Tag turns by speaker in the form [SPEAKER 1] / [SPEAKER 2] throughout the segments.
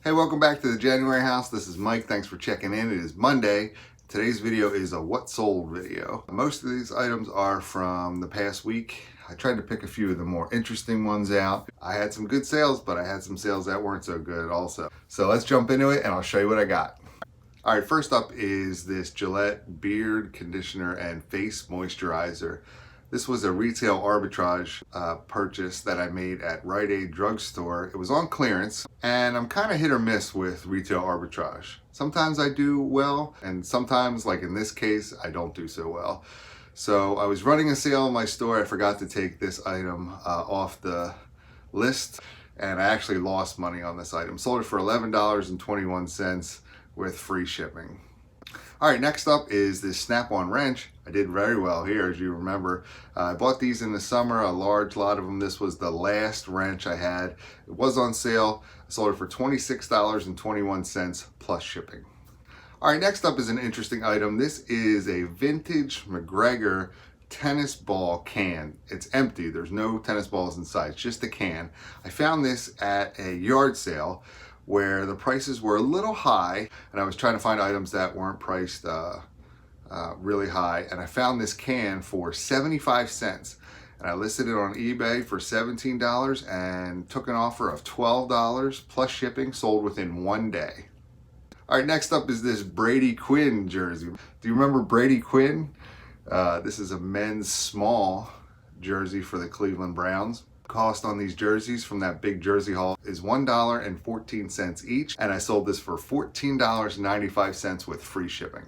[SPEAKER 1] Hey, welcome back to the January house. This is Mike. Thanks for checking in. It is Monday. Today's video is a what sold video. Most of these items are from the past week. I tried to pick a few of the more interesting ones out. I had some good sales, but I had some sales that weren't so good also. So let's jump into it and I'll show you what I got. All right, first up is this Gillette beard conditioner and face moisturizer. This was a retail arbitrage purchase that I made at Rite Aid drugstore. It was on clearance, and I'm kind of hit or miss with retail arbitrage. Sometimes I do well, and sometimes, like in this case, I don't do so well. So I was running a sale in my store. I forgot to take this item off the list, and I actually lost money on this item. Sold it for $11.21 with free shipping. All right, next up is this Snap-on wrench. I did very well here, as you remember. I bought these in the summer, a large lot of them. This was the last wrench I had. It was on sale. I sold it for $26.21 plus shipping. All right, next up is an interesting item. This is a vintage McGregor tennis ball can. It's empty. There's no tennis balls inside. It's just a can. I found this at a yard sale where the prices were a little high, and I was trying to find items that weren't priced really high, and I found this can for 75 cents, and I listed it on eBay for $17 and took an offer of $12 plus shipping. Sold within 1 day. All right, next up is this Brady Quinn jersey. Do you remember Brady Quinn? This is a men's small jersey for the Cleveland Browns. Cost on these jerseys from that big jersey haul is $1.14 each, and I sold this for $14.95 with free shipping.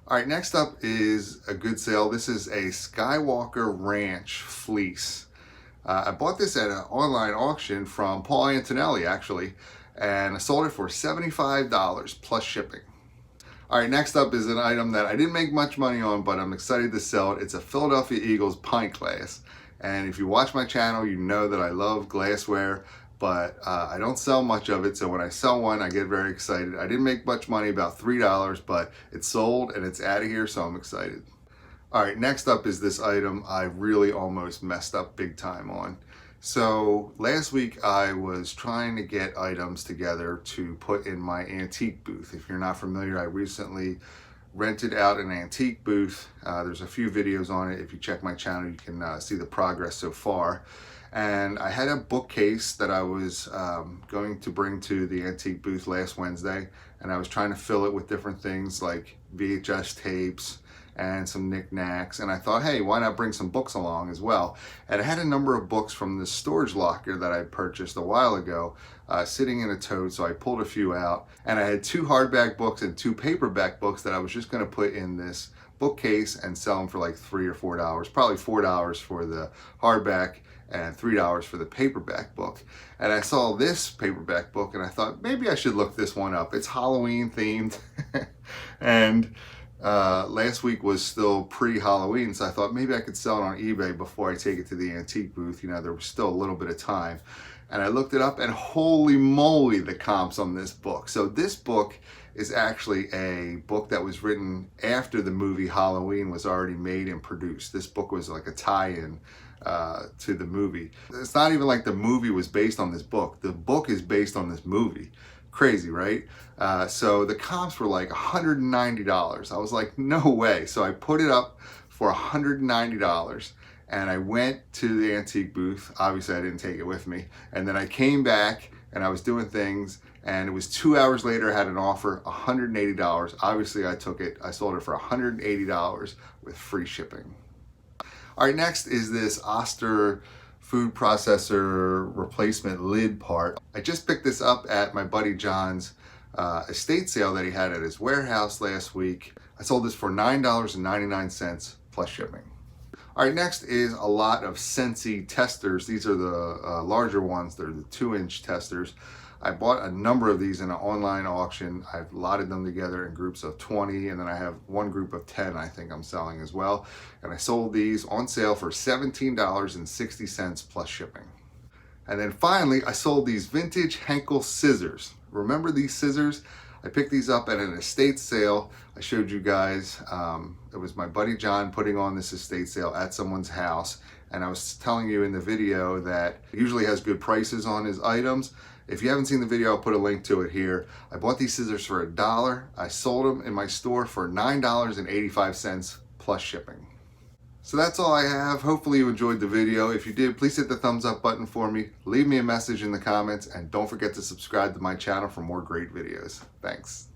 [SPEAKER 1] All right, next up is a good sale. This is a Skywalker Ranch fleece. I bought this at an online auction from Paul Antonelli, actually, and I sold it for $75 plus shipping. All right, next up is an item that I didn't make much money on, but I'm excited to sell it. It's a Philadelphia Eagles pint glass. And if you watch my channel, you know that I love glassware, but I don't sell much of it. So when I sell one, I get very excited. I didn't make much money, about $3, but it's sold and it's out of here, so I'm excited. All right, next up is this item I really almost messed up big time on. So last week I was trying to get items together to put in my antique booth. If you're not familiar, I recently rented out an antique booth. There's a few videos on it. If you check my channel, you can see the progress so far. And I had a bookcase that I was going to bring to the antique booth last Wednesday, and I was trying to fill it with different things like VHS tapes and some knickknacks, and I thought, hey, why not bring some books along as well? And I had a number of books from the storage locker that I purchased a while ago sitting in a tote, so I pulled a few out, and I had 2 hardback books and 2 paperback books that I was just going to put in this bookcase and sell them for like $3 or $4, probably $4 for the hardback and $3 for the paperback book. And I saw this paperback book and I thought, maybe I should look this one up. It's Halloween themed. And last week was still pre-Halloween, so I thought maybe I could sell it on eBay before I take it to the antique booth. You know, there was still a little bit of time. And I looked it up, and holy moly, the comps on this book. So this book is actually a book that was written after the movie Halloween was already made and produced. This book was like a tie-in to the movie. It's not even like the movie was based on this book. The book is based on this movie. Crazy, right? So the comps were like $190. I was like, no way. So I put it up for $190, and I went to the antique booth. Obviously, I didn't take it with me. And then I came back and I was doing things, and it was 2 hours later, I had an offer, $180. Obviously, I took it. I sold it for $180 with free shipping. All right, next is this Oster food processor replacement lid part. I just picked this up at my buddy John's estate sale that he had at his warehouse last week. I sold this for $9.99 plus shipping. All right, next is a lot of Scentsy testers. These are the larger ones. They're the 2-inch testers. I bought a number of these in an online auction. I've lotted them together in groups of 20, and then I have one group of 10 I think I'm selling as well. And I sold these on sale for $17.60 plus shipping. And then finally, I sold these vintage Henkel scissors. Remember these scissors? I picked these up at an estate sale. I showed you guys, it was my buddy John putting on this estate sale at someone's house. And I was telling you in the video that he usually has good prices on his items. If you haven't seen the video, I'll put a link to it here. I bought these scissors for $1. I sold them in my store for $9.85 plus shipping. So that's all I have. Hopefully you enjoyed the video. If you did, please hit the thumbs up button for me. Leave me a message in the comments and don't forget to subscribe to my channel for more great videos. Thanks.